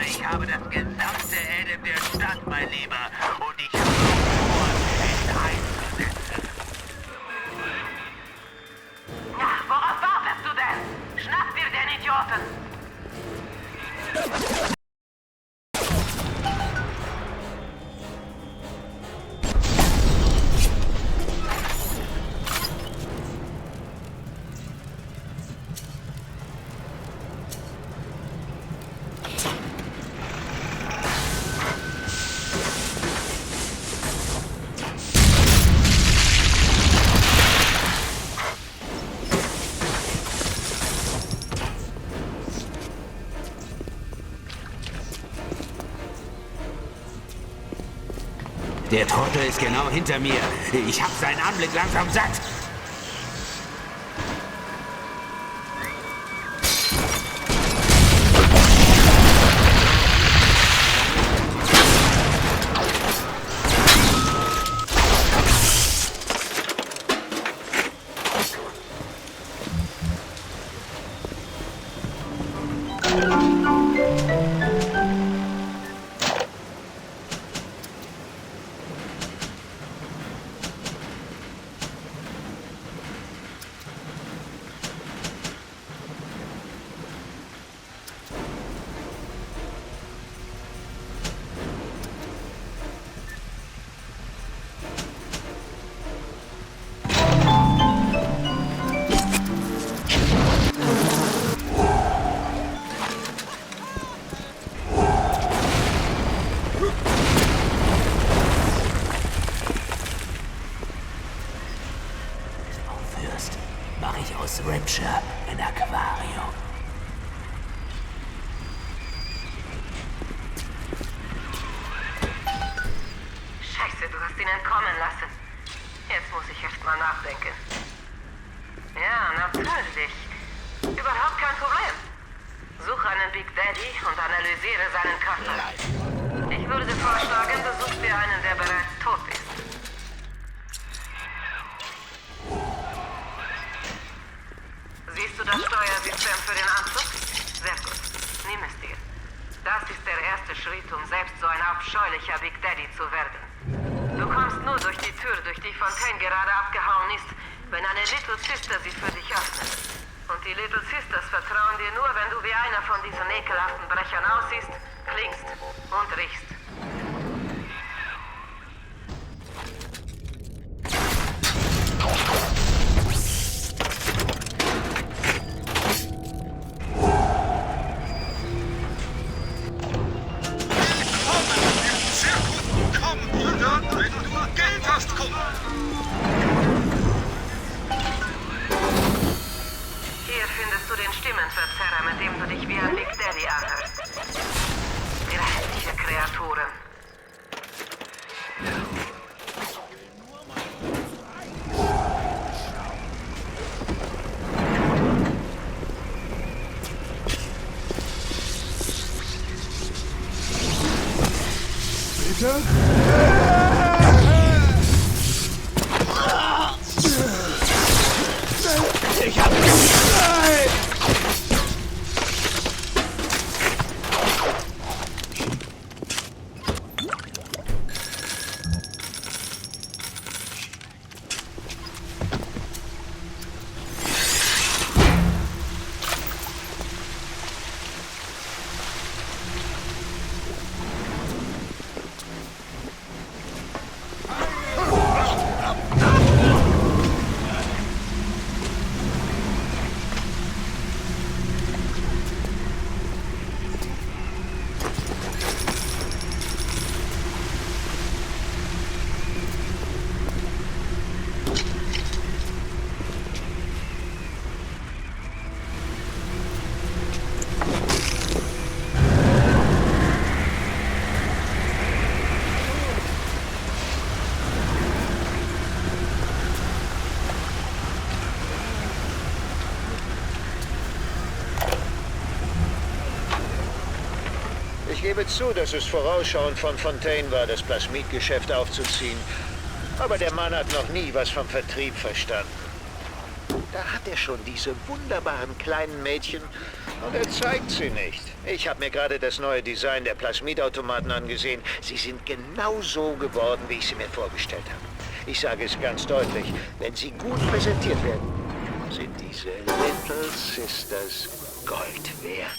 Ich habe das gesamte Ende der Stadt, mein Lieber. Und ich habe vor, es einzusetzen. Ja, worauf wartest du denn? Schnapp dir den Idioten! Der Trottel ist genau hinter mir. Ich hab seinen Anblick langsam satt. Mache ich aus Rapture ein Aquarium. Scheiße, du hast ihn entkommen lassen. Jetzt muss ich erst mal nachdenken. Ja, natürlich. Überhaupt kein Problem. Such einen Big Daddy und analysiere seinen Körper. Ich würde vorschlagen, du suchst dir einen, der bereits tot ist. Siehst du das Steuersystem für den Anzug? Sehr gut. Nimm es dir. Das ist der erste Schritt, um selbst so ein abscheulicher Big Daddy zu werden. Du kommst nur durch die Tür, durch die Fontaine gerade abgehauen ist, wenn eine Little Sister sie für dich öffnet. Und die Little Sisters vertrauen dir nur, wenn du wie einer von diesen ekelhaften Brechern aussiehst, klingst und riechst. Stimmenverzerrer, mit dem du dich wie ein Big Daddy anhörst. Grässliche Kreaturen. Bitte? Ich hab... Nein! Ich gebe zu, dass es vorausschauend von Fontaine war, das Plasmidgeschäft aufzuziehen. Aber der Mann hat noch nie was vom Vertrieb verstanden. Da hat er schon diese wunderbaren kleinen Mädchen Und er zeigt sie nicht. Ich habe mir gerade das neue Design der Plasmidautomaten angesehen. Sie sind genau so geworden, wie ich sie mir vorgestellt habe. Ich sage es ganz deutlich, wenn sie gut präsentiert werden, sind diese Little Sisters Gold wert.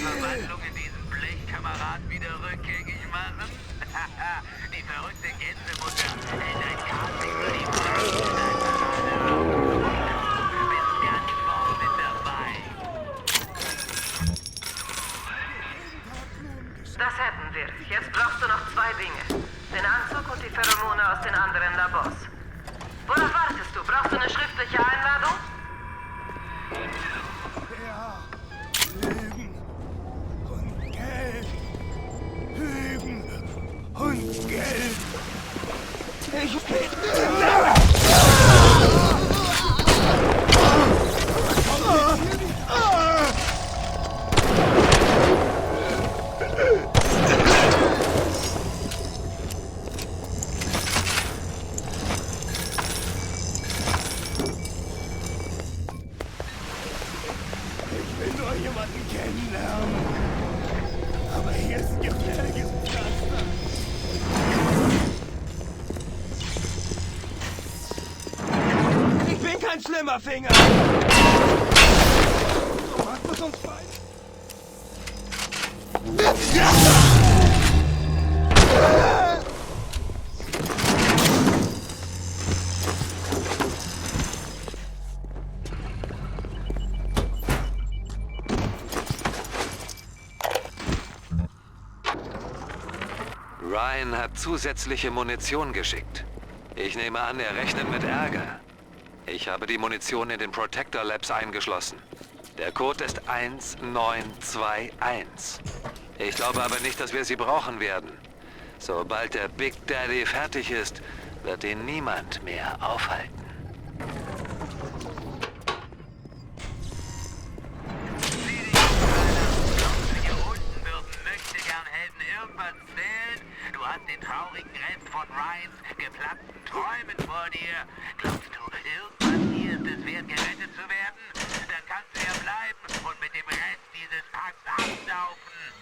Verwandlung in diesen Blechkamerad wieder rückgängig machen? Die verrückte Gänsemutter hält ein Casting für die Blechkamerade ab. Du bist ganz vorne mit dabei. Das hätten wir. Jetzt brauchst du noch 2 Dinge. Den Anzug und die Pheromone aus den anderen Labors. Worauf wartest du? Brauchst du eine schriftliche Einladung? Ja. Lügen und Geld. Lügen und Geld. Ich bin... Jemanden kennenlernen. Aber hier ist ein gefährliches Pflaster. Ich bin kein schlimmer Finger. So macht es uns beide. Ryan hat zusätzliche Munition geschickt. Ich nehme an, er rechnet mit Ärger. Ich habe die Munition in den Protector Labs eingeschlossen. Der Code ist 1921. Ich glaube aber nicht, dass wir sie brauchen werden. Sobald der Big Daddy fertig ist, wird ihn niemand mehr aufhalten. Du hast den traurigen Rest von Ryans geplatzten Träumen vor dir. Glaubst du, irgendwann hier ist es wert, gerettet zu werden? Dann kannst du ja bleiben und mit dem Rest dieses Packs absaufen.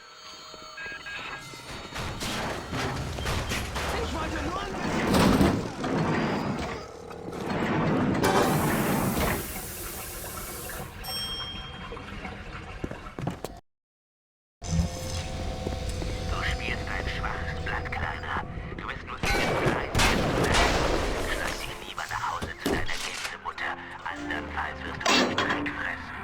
Ich wollte nur ein bisschen... Andernfalls wirst du dich Dreck fressen.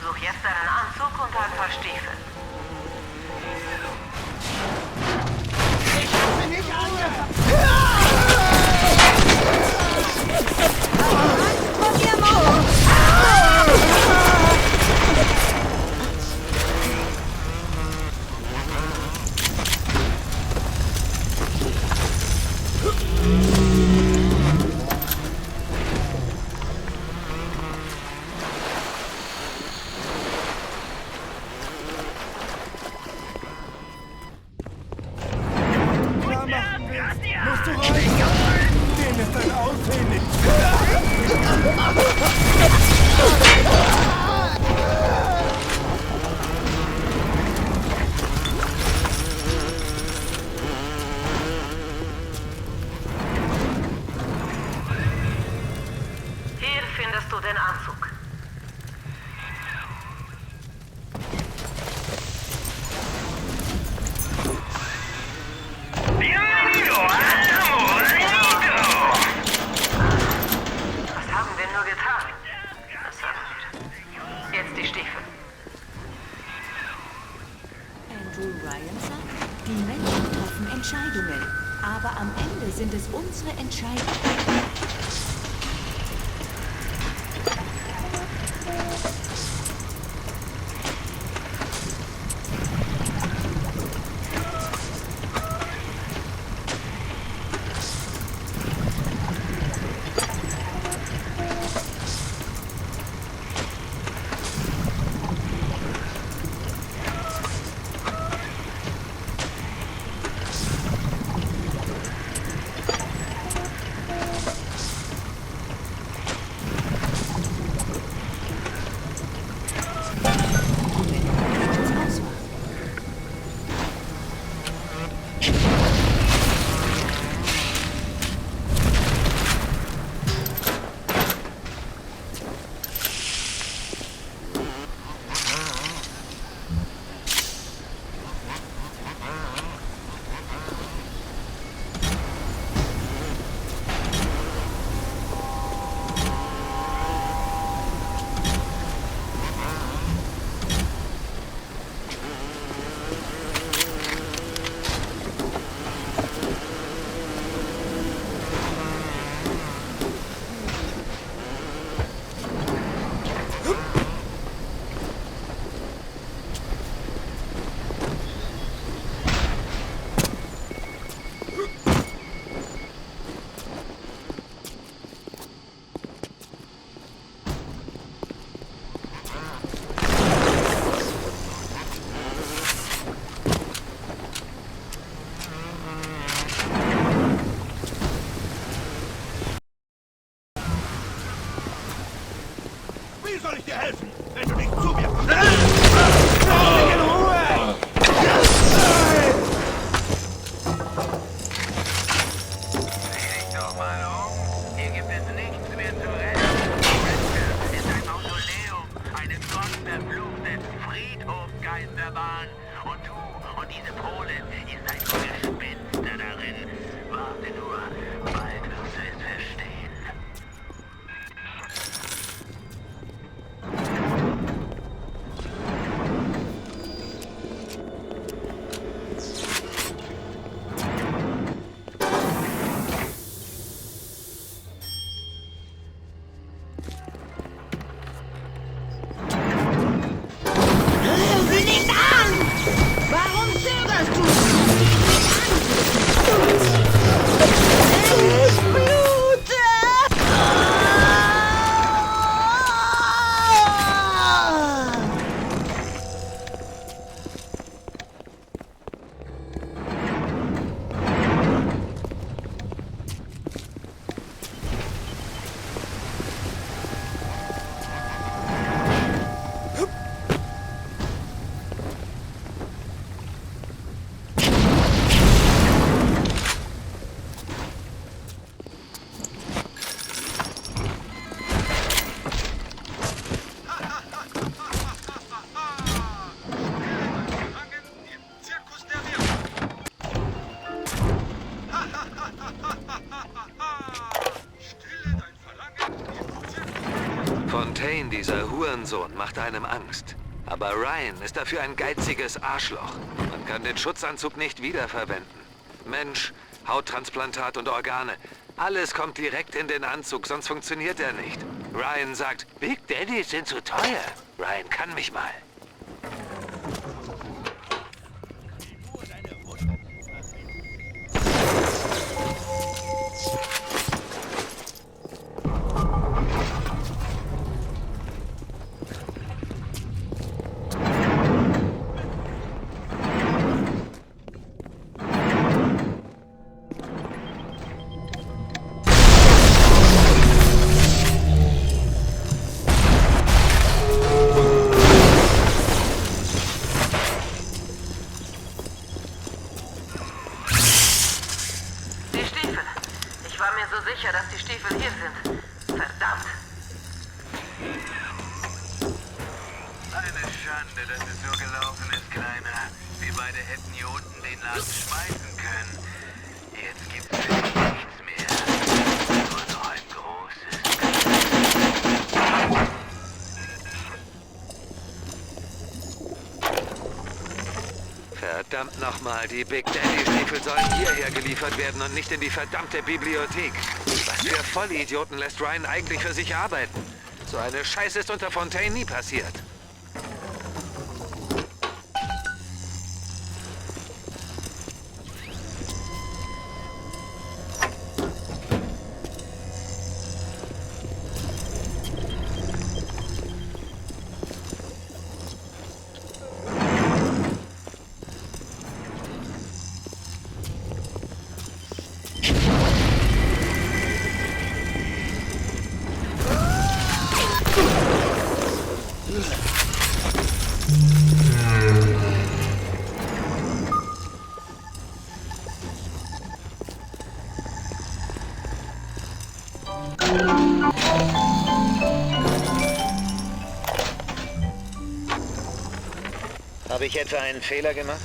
Such jetzt einen Anzug und ein paar Stiefel. Ich hab sie nicht angefangen! Musst du rein? Den ist ein Aussehen. Hier findest du den Anzug. Was haben wir nur getan? Was haben wir? Jetzt die Stiefel. Andrew Ryan sagt, die Menschen treffen Entscheidungen, aber am Ende sind es unsere Entscheidungen. Wie soll ich dir helfen, wenn du nicht zu mir kommst? Lass mich in Ruhe! Sieh dich doch mal um. Hier gibt es nichts mehr zu retten. Remastered ist ein Mausoleum, eine gottverfluchte Friedhofgeisterbahn. Und du und diese Polen ist ein Gespenster darin. Warte nur, bald wirst du es verstehen. Rühr sie nicht an! Warum zögerst du? Dieser Hurensohn macht einem Angst. Aber Ryan ist dafür ein geiziges Arschloch. Man kann den Schutzanzug nicht wiederverwenden. Mensch, Hauttransplantat und Organe. Alles kommt direkt in den Anzug, sonst funktioniert er nicht. Ryan sagt, Big Daddies sind zu teuer. Ryan kann mich mal. Dass die Stiefel hier sind. Verdammt. Eine Schande, dass es so gelaufen ist, Kleiner. Wir beide hätten hier unten den Laden schmeißen können. Jetzt gibt's für dich nichts mehr. Nur noch ein großes. Verdammt nochmal, die Big Daddy-Stiefel sollen hierher geliefert werden und nicht in die verdammte Bibliothek. Was für Vollidioten lässt Ryan eigentlich für sich arbeiten? So eine Scheiße ist unter Fontaine nie passiert. Habe ich etwa einen Fehler gemacht?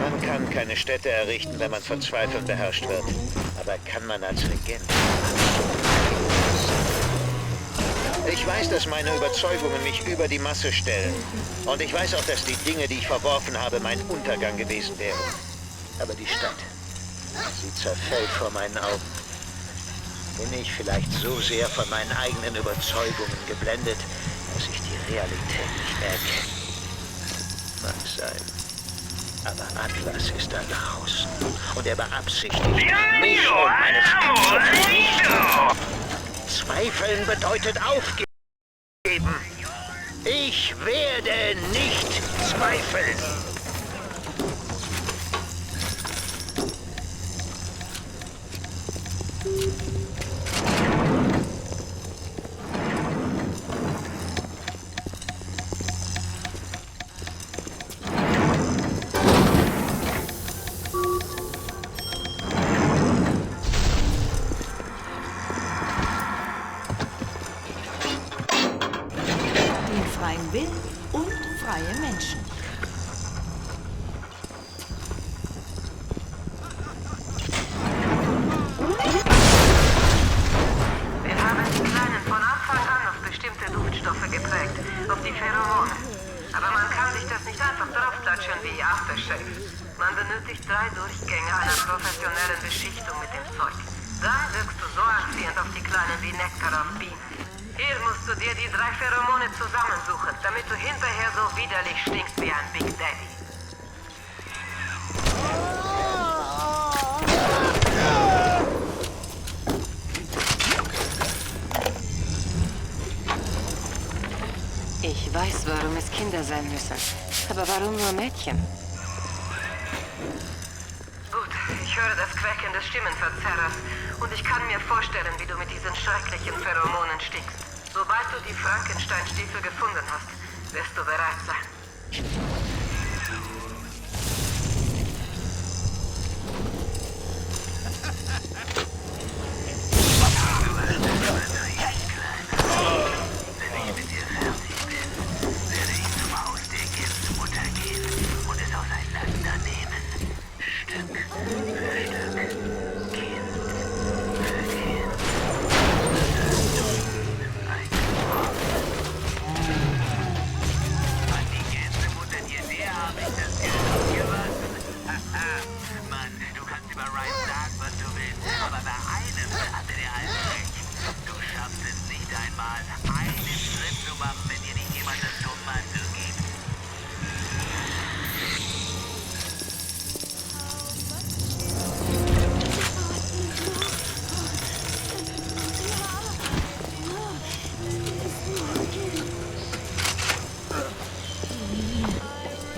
Man kann keine Städte errichten, wenn man von Zweifeln beherrscht wird. Aber kann man als Regent? Ich weiß, dass meine Überzeugungen mich über die Masse stellen. Und ich weiß auch, dass die Dinge, die ich verworfen habe, mein Untergang gewesen wären. Aber die Stadt, sie zerfällt vor meinen Augen. Bin ich vielleicht so sehr von meinen eigenen Überzeugungen geblendet, dass ich die Realität nicht mehr erkenne? Mag sein. Aber Atlas ist da draußen. Und er beabsichtigt, mich und meine Stadt zu vernichten. Zweifeln bedeutet aufgeben. Ich werde nicht zweifeln. Willen und freie Menschen. Wir haben die Kleinen von Anfang an auf bestimmte Duftstoffe geprägt, auf die Pheromone. Aber man kann sich das nicht einfach draufklatschen wie Aftershave. Man benötigt 3 Durchgänge einer professionellen Beschichtung mit dem Zeug. Dann wirkst du so anziehend auf die Kleinen wie Nektar auf Bienen. Hier musst du dir die 3 Pheromone zusammensuchen, damit du hinterher so widerlich stinkst wie ein Big Daddy. Ich weiß, warum es Kinder sein müssen. Aber warum nur Mädchen? Gut, ich höre das Quäken des Stimmenverzerrers. Und ich kann mir vorstellen, wie du mit diesen schrecklichen Pheromonen stinkst. Sobald du die Frankenstein-Stiefel gefunden hast, wirst du bereit sein. Wenn ich mit dir fertig bin, werde ich zum Haus der Kindsmutter gehen und es auseinandernehmen. Stück für Stück. Kind für Kind. Ein Wort.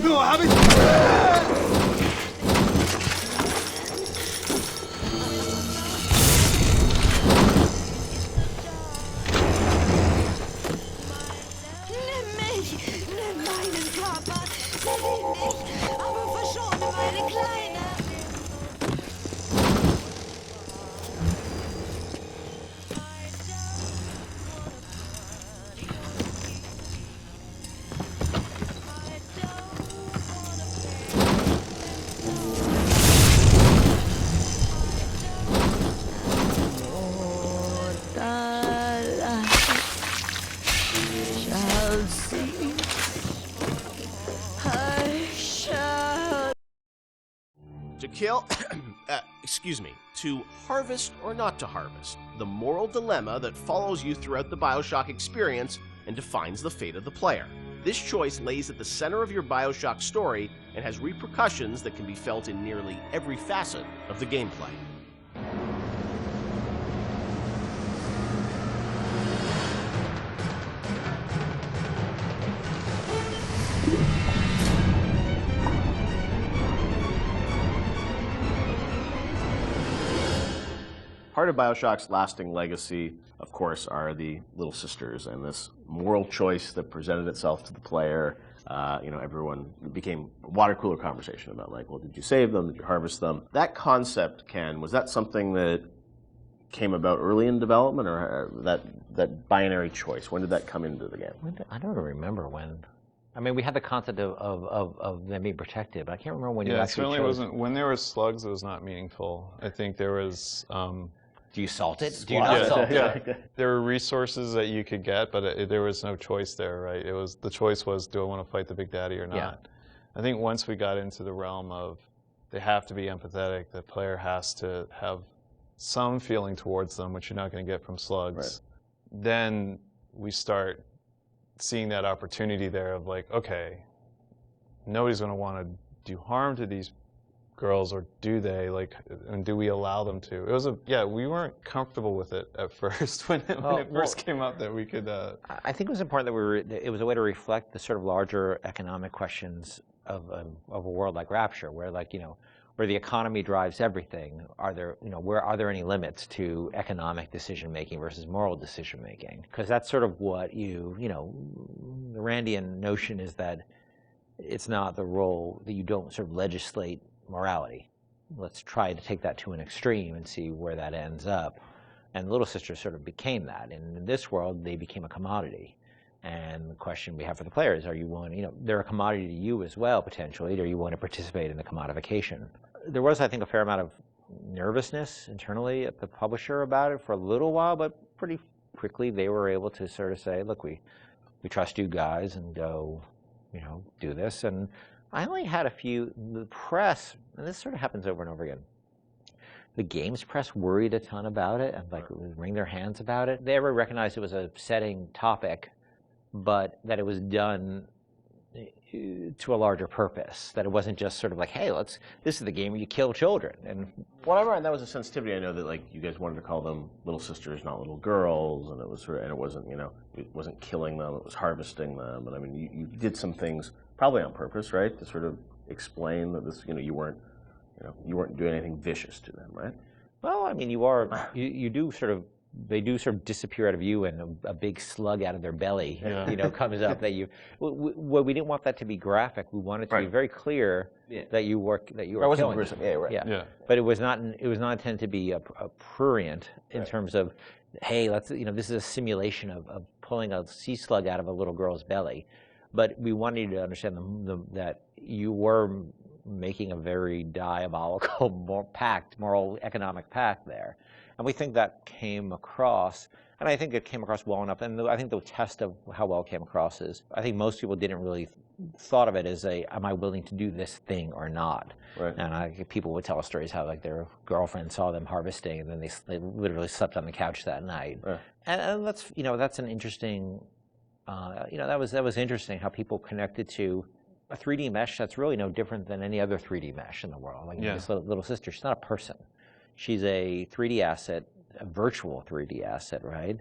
Nur habe ich... Nimm mich! Nimm meinen Körper! Verlieb mich! Aber verschone meine Kleine! To kill, excuse me, to harvest or not to harvest, the moral dilemma that follows you throughout the Bioshock experience and defines the fate of the player. This choice lays at the center of your Bioshock story and has repercussions that can be felt in nearly every facet of the gameplay. Part of Bioshock's lasting legacy, of course, are the little sisters and this moral choice that presented itself to the player. Everyone became a water cooler conversation about, like, well, did you save them? Did you harvest them? That concept, Ken, was that something that came about early in development, or that binary choice? When did that come into the game? I don't remember when. I mean, we had the concept of them being protected, but I can't remember when you actually certainly chose. wasn't. When there were slugs, it was not meaningful. I think there was. Do you salt it? Do you not salt it? There were resources that you could get, but there was no choice there, right? The choice was, do I want to fight the Big Daddy or not? Yeah. I think once we got into the realm of they have to be empathetic, the player has to have some feeling towards them, which you're not going to get from slugs. Right. Then we start seeing that opportunity there of, like, okay, nobody's going to want to do harm to these girls, or do they? Like, and do we allow them to? It was we weren't comfortable with it at first when it first came up that we could. I think it was important that it was a way to reflect the sort of larger economic questions of a world like Rapture, where, like, where the economy drives everything. Are there any limits to economic decision making versus moral decision making? Because that's sort of what the Randian notion is, that it's not the role that you don't sort of legislate morality. Let's try to take that to an extreme and see where that ends up. And Little Sisters sort of became that. And in this world, they became a commodity. And the question we have for the players, are you willing, they're a commodity to you as well, potentially, or you want to participate in the commodification? There was, I think, a fair amount of nervousness internally at the publisher about it for a little while, but pretty quickly they were able to sort of say, look, we trust you guys, and go, do this. And I only had a few, the press, and this sort of happens over and over again. The games press worried a ton about it and, like, would wring their hands about it. They ever recognized it was a setting topic, but that it was done to a larger purpose. That it wasn't just sort of like, hey, this is the game where you kill children. And whatever, and that was a sensitivity. I know that, like, you guys wanted to call them little sisters, not little girls, and it was sort of, and it wasn't, it wasn't killing them, it was harvesting them. And I mean, you did some things probably on purpose, right, to sort of explain that this, you weren't doing anything vicious to them, right? Well, I mean, you do sort of, they do sort of disappear out of you, and a big slug out of their belly, comes up that you. Well, we didn't want that to be graphic. We wanted to be very clear that you were killing gruesome. them. Yeah. But it was not intended to be a prurient in terms of, hey, this is a simulation of pulling a sea slug out of a little girl's belly. But we wanted you to understand that you were making a very diabolical moral economic pact there. And we think that came across, and I think it came across well enough. And I think the test of how well it came across is, I think most people didn't really thought of it as am I willing to do this thing or not? Right. And people would tell us stories how, like, their girlfriend saw them harvesting, and then they literally slept on the couch that night. Right. And that's that's an interesting. That was interesting how people connected to a 3D mesh that's really no different than any other 3D mesh in the world. Like, this little sister, she's not a person. She's a 3D asset, a virtual 3D asset, right?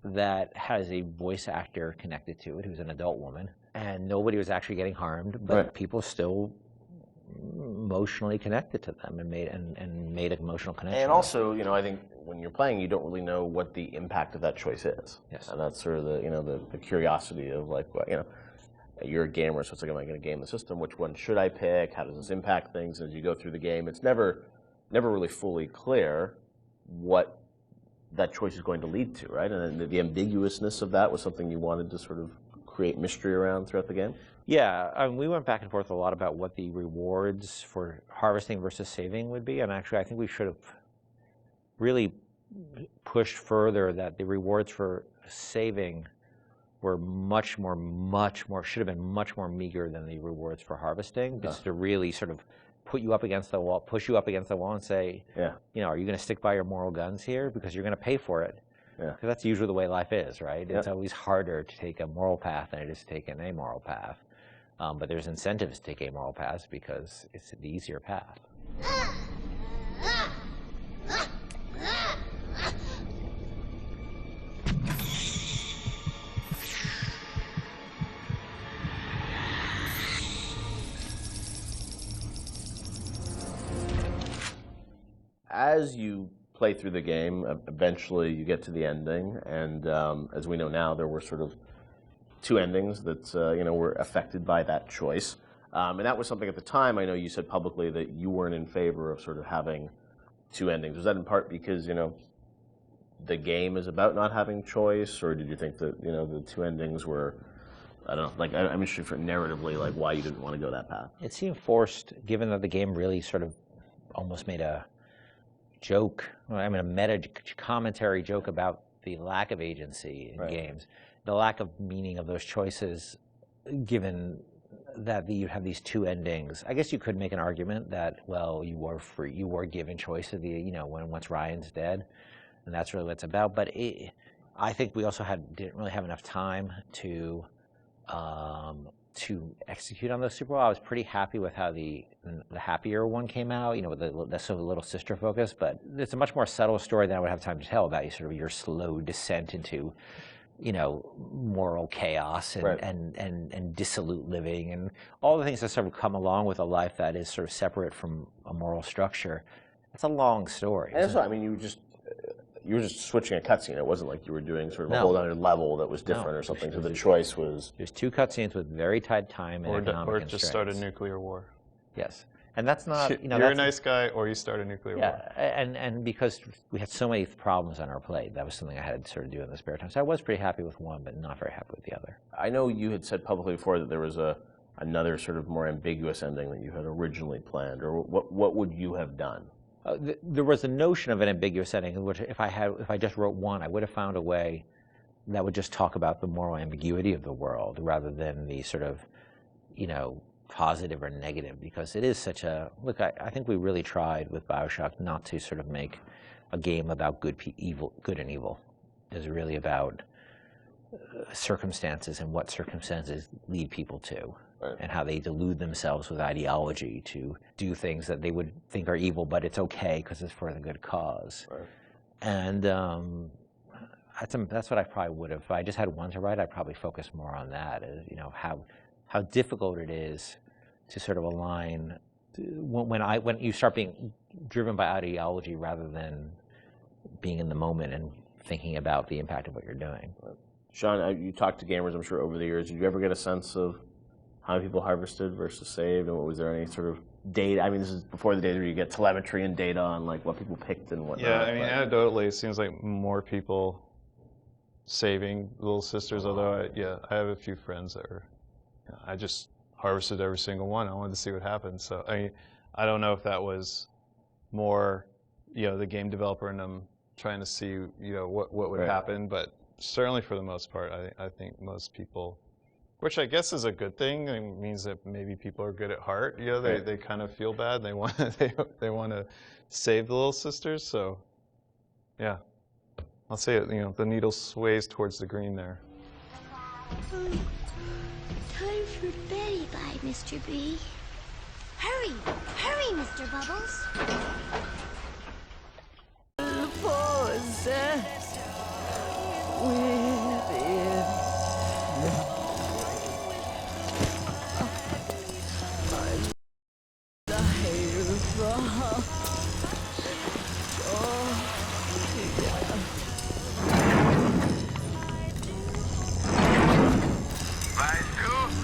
That has a voice actor connected to it, who's an adult woman, and nobody was actually getting harmed, but people still emotionally connected to them and made an emotional connection. And also, you know, I think when you're playing, you don't really know what the impact of that choice is. Yes. And that's sort of the curiosity of like, you know, you're a gamer, so it's like, am I going to game the system? Which one should I pick? How does this impact things as you go through the game? It's never really fully clear what that choice is going to lead to, right? And the ambiguousness of that was something you wanted to sort of create mystery around throughout the game? Yeah, we went back and forth a lot about what the rewards for harvesting versus saving would be, and actually I think we should have really pushed further that the rewards for saving were should have been much more meager than the rewards for harvesting, just to really sort of put you up against the wall, push you up against the wall and say, you know, are you going to stick by your moral guns here? Because you're going to pay for it. Because that's usually the way life is, right? It's always harder to take a moral path than it is to take an amoral path. But there's incentives to take amoral paths because it's the easier path. As you play through the game, eventually you get to the ending, and as we know now, there were sort of two endings that you know, were affected by that choice. And that was something at the time, I know you said publicly that you weren't in favor of sort of having two endings. Was that in part because, you know, the game is about not having choice, or did you think that, you know, the two endings were, I don't know, like, I'm interested for narratively, like, why you didn't want to go that path? It seemed forced, given that the game really sort of almost made a joke, I mean, a meta commentary joke about the lack of agency in games, the lack of meaning of those choices, given that you have these two endings. I guess you could make an argument that, well, you were free, you were given choice of the, you know, once Ryan's dead, and that's really what it's about. But I think we also didn't really have enough time to execute on those super well. I was pretty happy with how the happier one came out, you know, with the sort of little sister focus, but it's a much more subtle story than I would have time to tell about your slow descent into, you know, moral chaos and dissolute living and all the things that sort of come along with a life that is sort of separate from a moral structure. It's a long story. And that's what I mean, you were just switching a cutscene. It wasn't like you were doing sort of a whole other level that was different or something. So the choice was... There's two cutscenes with very tight time and economic Or constraints. just start a nuclear war. Yes. And that's not... You know, You're a nice guy, or you start a nuclear war. And because we had so many problems on our plate, that was something I had to sort of do in the spare time. So I was pretty happy with one, but not very happy with the other. I know you had said publicly before that there was another sort of more ambiguous ending that you had originally planned, or what would you have done? There was a notion of an ambiguous ending, which if I just wrote one, I would have found a way that would just talk about the moral ambiguity of the world rather than the sort of, you know, positive or negative, because it is such a, look, I think we really tried with Bioshock not to sort of make a game about good and evil. It's really about circumstances and what circumstances lead people to. And how they delude themselves with ideology to do things that they would think are evil, but it's okay because it's for the good cause. And that's what I probably would have. If I just had one to write, I'd probably focus more on that. You know, how difficult it is to sort of align when you start being driven by ideology rather than being in the moment and thinking about the impact of what you're doing. Sean, you talked to gamers, I'm sure, over the years. Did you ever get a sense of how many people harvested versus saved, and was there any sort of data? I mean, this is before the days where you get telemetry and data on like what people picked and whatnot. Yeah, I mean, anecdotally, it seems like more people saving Little Sisters. Although, I have a few friends that are. I just harvested every single one. I wanted to see what happened. So I mean, I don't know if that was more, you know, the game developer and them trying to see, you know, what would happen, but certainly for the most part, I think most people. Which I guess is a good thing. It means that maybe people are good at heart. You know, they kind of feel bad. They want they want to save the Little Sisters. So, yeah, I'll say it. You know, the needle sways towards the green there. Time for bed-bye, Mr. B. Hurry, hurry, Mr. Bubbles. Pause within.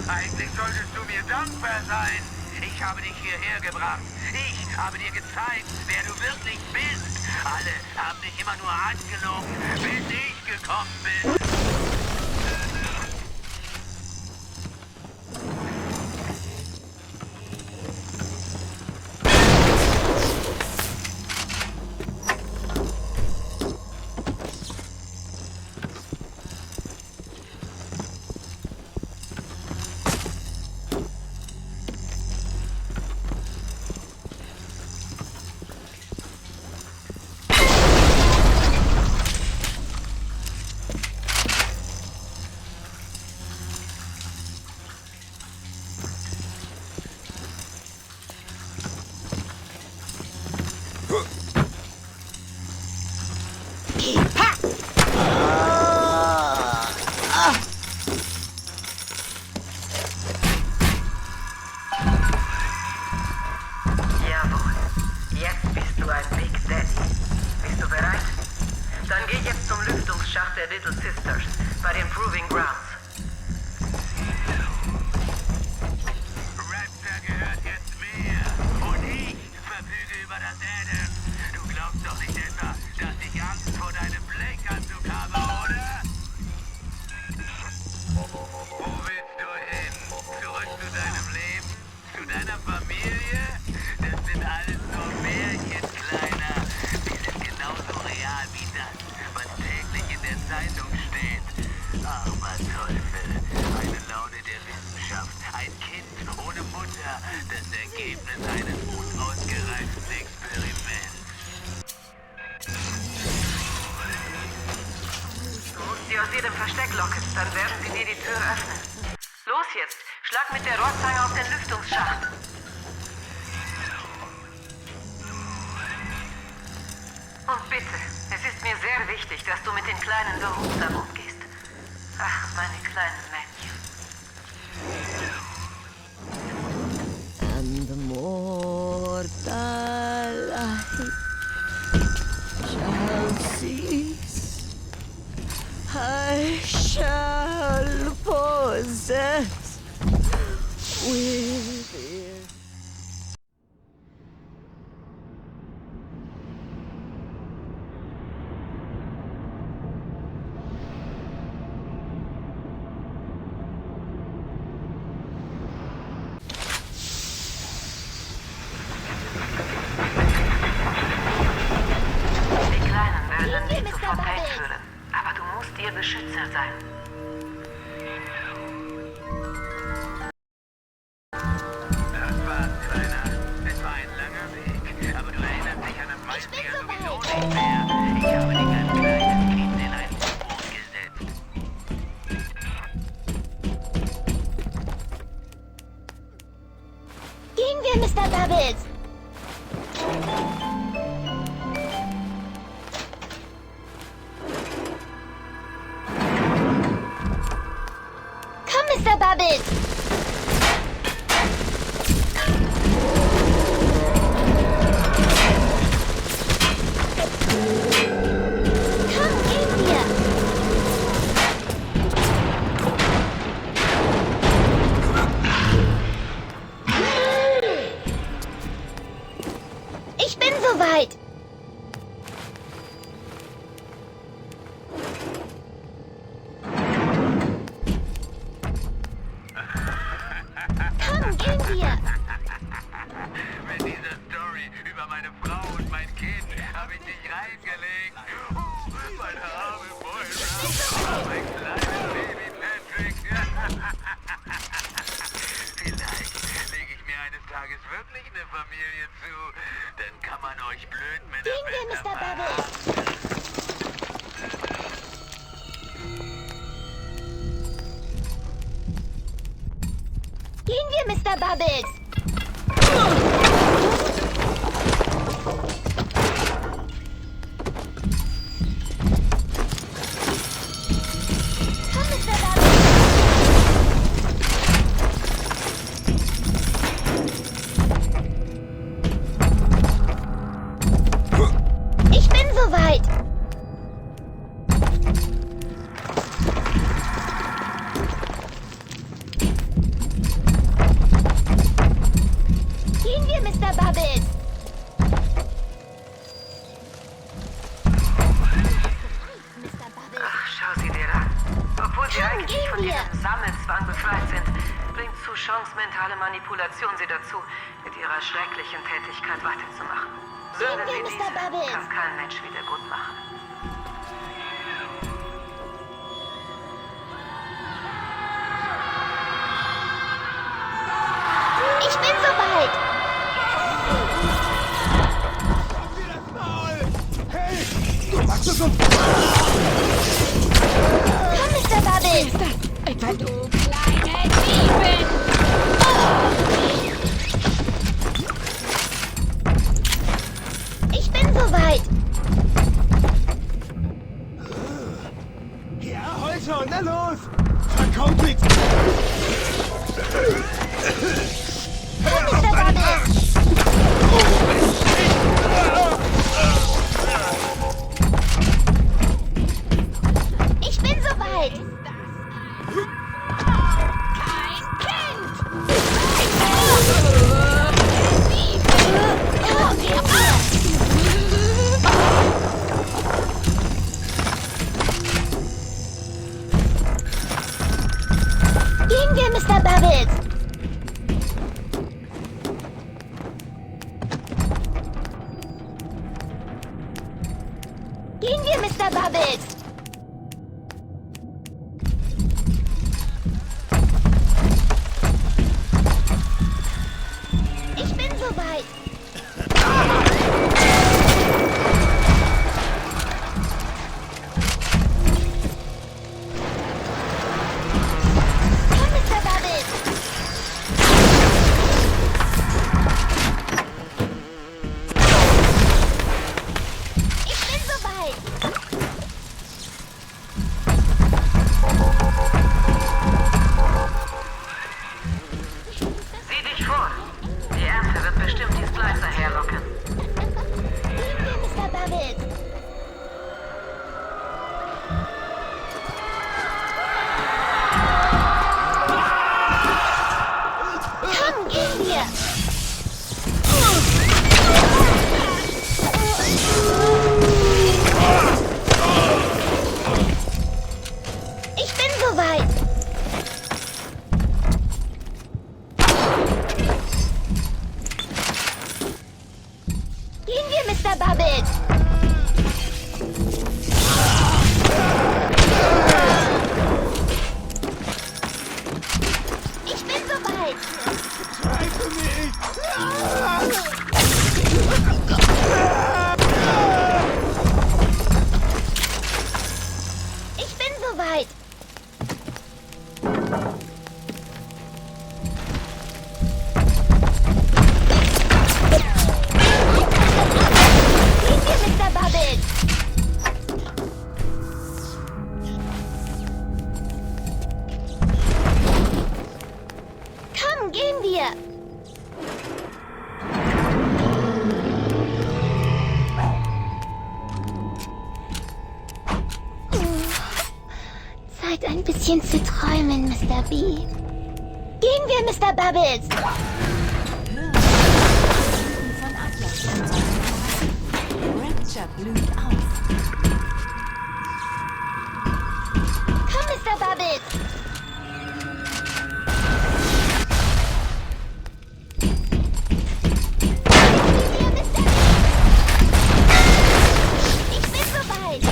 Eigentlich solltest du mir dankbar sein. Ich habe dich hierher gebracht. Ich habe dir gezeigt, wer du wirklich bist. Alle haben dich immer nur angelogen, bis ich gekommen bin. Dann werden sie dir die Tür öffnen. Los jetzt, schlag mit der Rohrzange auf den Lüftungsschacht. Und bitte, es ist mir sehr wichtig, dass du mit den Kleinen behutsam umgehst. Ach, meine kleinen Männchen. And mortal light shall cease. I shall possess within. Die Kleinen werden dich zu Fontaine führen, aber du musst ihr Beschützer sein. Das war's, Kleiner. Es war ein langer Weg, aber du erinnerst dich an das meiste ja sowieso nicht mehr. Ich habe dich als kleines Kind in ein U-Boot gesetzt. Gehen wir, Mr. Bubbles! Komm, Mr. Bubbles! Komm, gehen wir! Ich bin soweit! Komm, gehen wir! Mit dieser Story über meine Frau und mein Kind habe ich dich reingelegt. Meine arme Moira. Mein kleines Baby Patrick. Vielleicht lege ich mir eines Tages wirklich eine Familie zu. Dann kann man euch Blödmänner Gehen wir, Mr. Bubbles! Gehen wir, Mr. Bubbles! Komm, Mr. Bubbles! Ich bin soweit! Chance, mentale Manipulation sie dazu, mit ihrer schrecklichen Tätigkeit weiterzumachen. Sünde wie diese kann kein Mensch wieder gut machen. Ich bin soweit. Hey, du machst es uns. Komm, Mr. Bubbles. Etwa du kleine Diebin! Ich bin soweit. Ja, Holzer, na los. Verkauf nichts. Komm, Mr. Bubbles. Ich bin soweit. Kein Kind! Gehen wir, Mr. Bubbles. Gehen wir, Mr. Bubbles. Ich bin soweit. Komm, Mr. Bubbles. Ich bin soweit. Sieh dich vor. Die Ernte wird bestimmt die Splicer herlocken. Gehen wir, Mr. Bubbles. Komm, gehen wir. Ich bin soweit. Gehen wir, Mr. Bubbles. Ich bin soweit. Greife mich. Ich bin soweit. Gehen wir, Mr. Bubbles. Komm, gehen wir. Zeit, ein bisschen zu träumen, Mr. B. Gehen wir, Mr. Bubbles. Von Atlas und seinem Rapture blüht auf. Komm, Mr. Bubbles. Gehen wir, Mr. Ich bin soweit.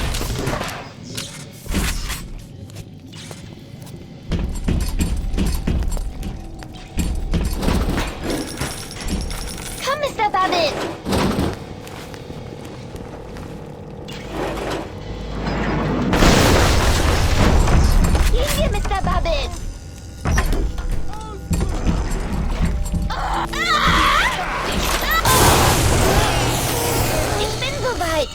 Komm, Mr. Bubbles. Gehen wir, Mr. Bubbles. Ich bin soweit.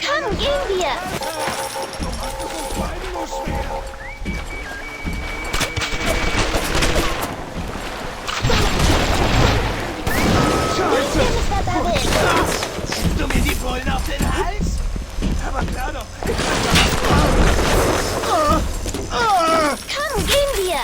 Komm, gehen wir. Beide nur schwer. Gehen wir, Mr. Bubbles. Setzt du mir die Bullen auf den Hals? Aber klar doch. Komm, gehen wir.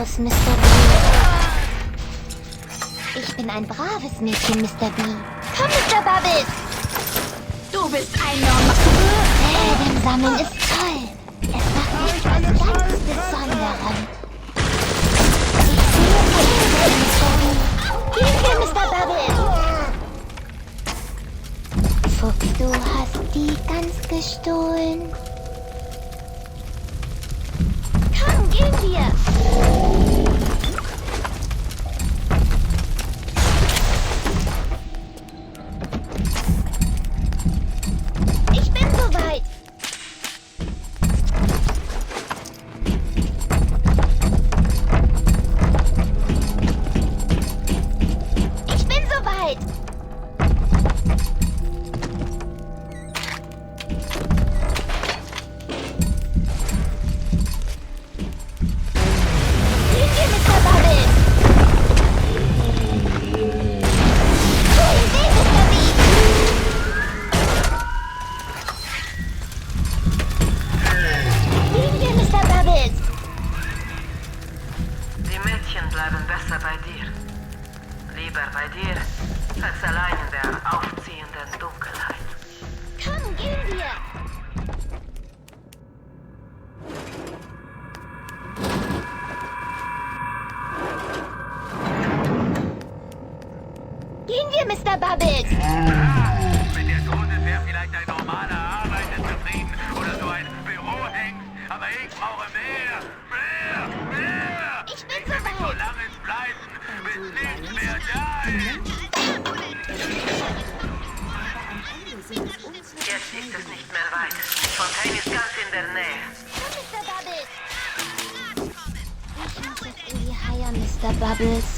aus, Mr. B. Ich bin ein braves Mädchen, Mr. B. Komm, Mr. Bubbles! Du bist ein Normal. Helden sammeln ist toll. Es macht mich was ganz Besonderem. Ich sehe Mr. Bubbles! Fuchs, du hast die Gans gestohlen. Komm, gehen wir! Ich bin soweit! Ich bin soweit! Mr. Bubbles! Mit der Dose wäre vielleicht ein normaler Arbeiter zufrieden oder so ein Bürohengst, aber ich brauche mehr! Ich bin will mich so soweit! lange spleißen, bis nichts mehr da ist! Jetzt ist es nicht mehr weit. Fontaine ist ganz in der Nähe. Mr. Bubbles! Ich muss jetzt in die Haie, Mr. Bubbles.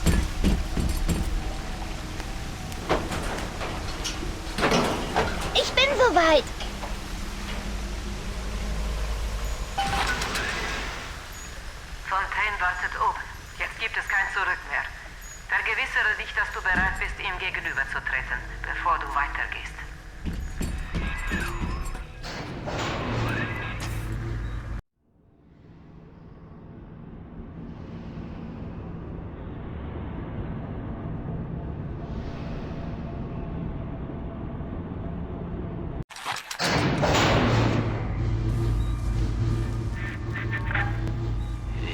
Ich bin soweit! Fontaine wartet oben. Jetzt gibt es kein Zurück mehr. Vergewissere dich, dass du bereit bist, ihm gegenüberzutreten, bevor du weitergehst.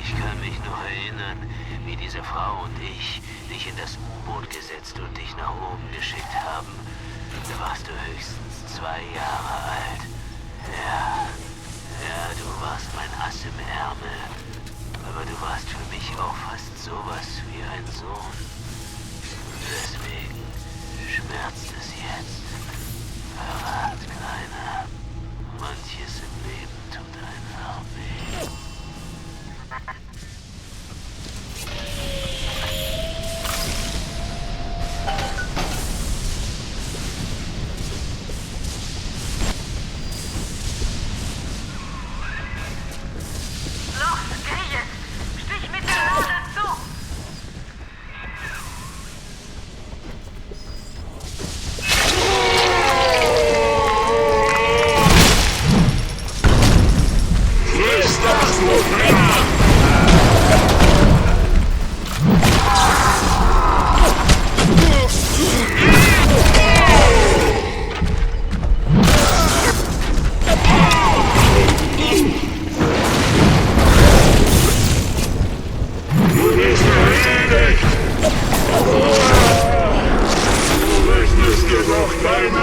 Ich kann mich noch erinnern, wie diese Frau und ich dich in das U-Boot gesetzt und dich nach oben geschickt haben. Da warst du höchstens 2 Jahre alt. Ja, du warst mein Ass im Ärmel. Aber du warst für mich auch fast sowas wie ein Sohn. Deswegen schmerzt es jetzt. Verrat, Kleiner. Manches im Leben tut einfach weh. Los, geh jetzt! Stich mit der Lader zu!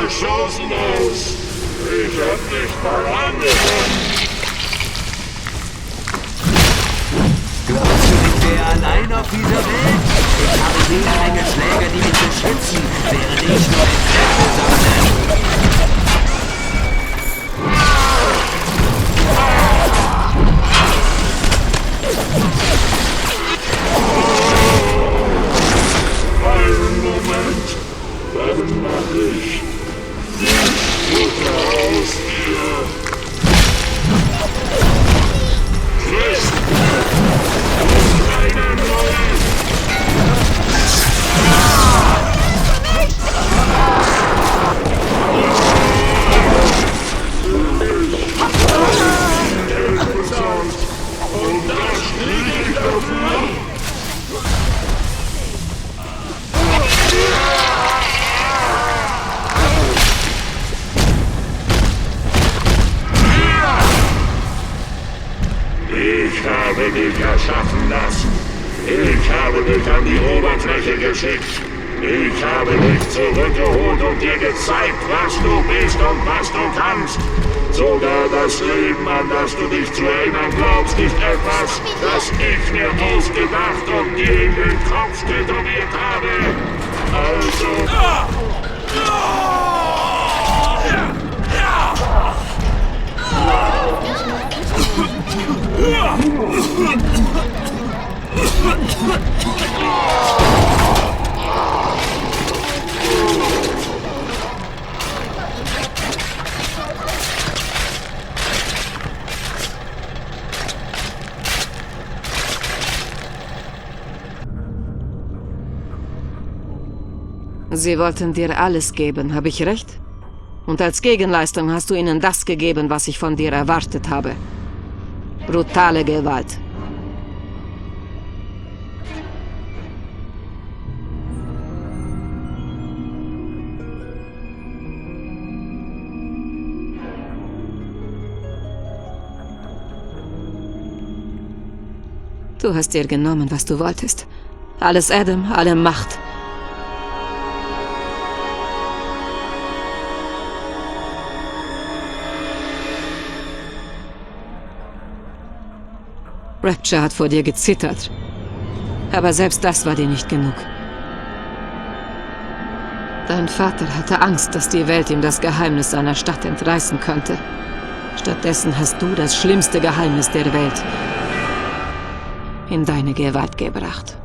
Chancen aus. Ich hab nicht mal angefangen. Du bist nicht mehr allein auf dieser Welt. Ich habe jede Menge Schläger, die mich beschützen, während ich nur Kräfte sammle. Einen Moment, dann mach ich Futter aus dir. Friss eine neue. habe dich erschaffen lassen. Ich habe dich an die Oberfläche geschickt. Ich habe dich zurückgeholt und dir gezeigt, was du bist und was du kannst. Sogar das Leben, an das du dich zu erinnern glaubst, ist etwas, das ich mir ausgedacht und dir in den Kopf tätowiert habe. Also... Sie wollten dir alles geben, habe ich recht? Und als Gegenleistung hast du ihnen das gegeben, was ich von dir erwartet habe. Brutale Gewalt. Du hast dir genommen, was du wolltest. Alles Adam, alle Macht. Rapture hat vor dir gezittert. Aber selbst das war dir nicht genug. Dein Vater hatte Angst, dass die Welt ihm das Geheimnis seiner Stadt entreißen könnte. Stattdessen hast du das schlimmste Geheimnis der Welt in deine Gewalt gebracht.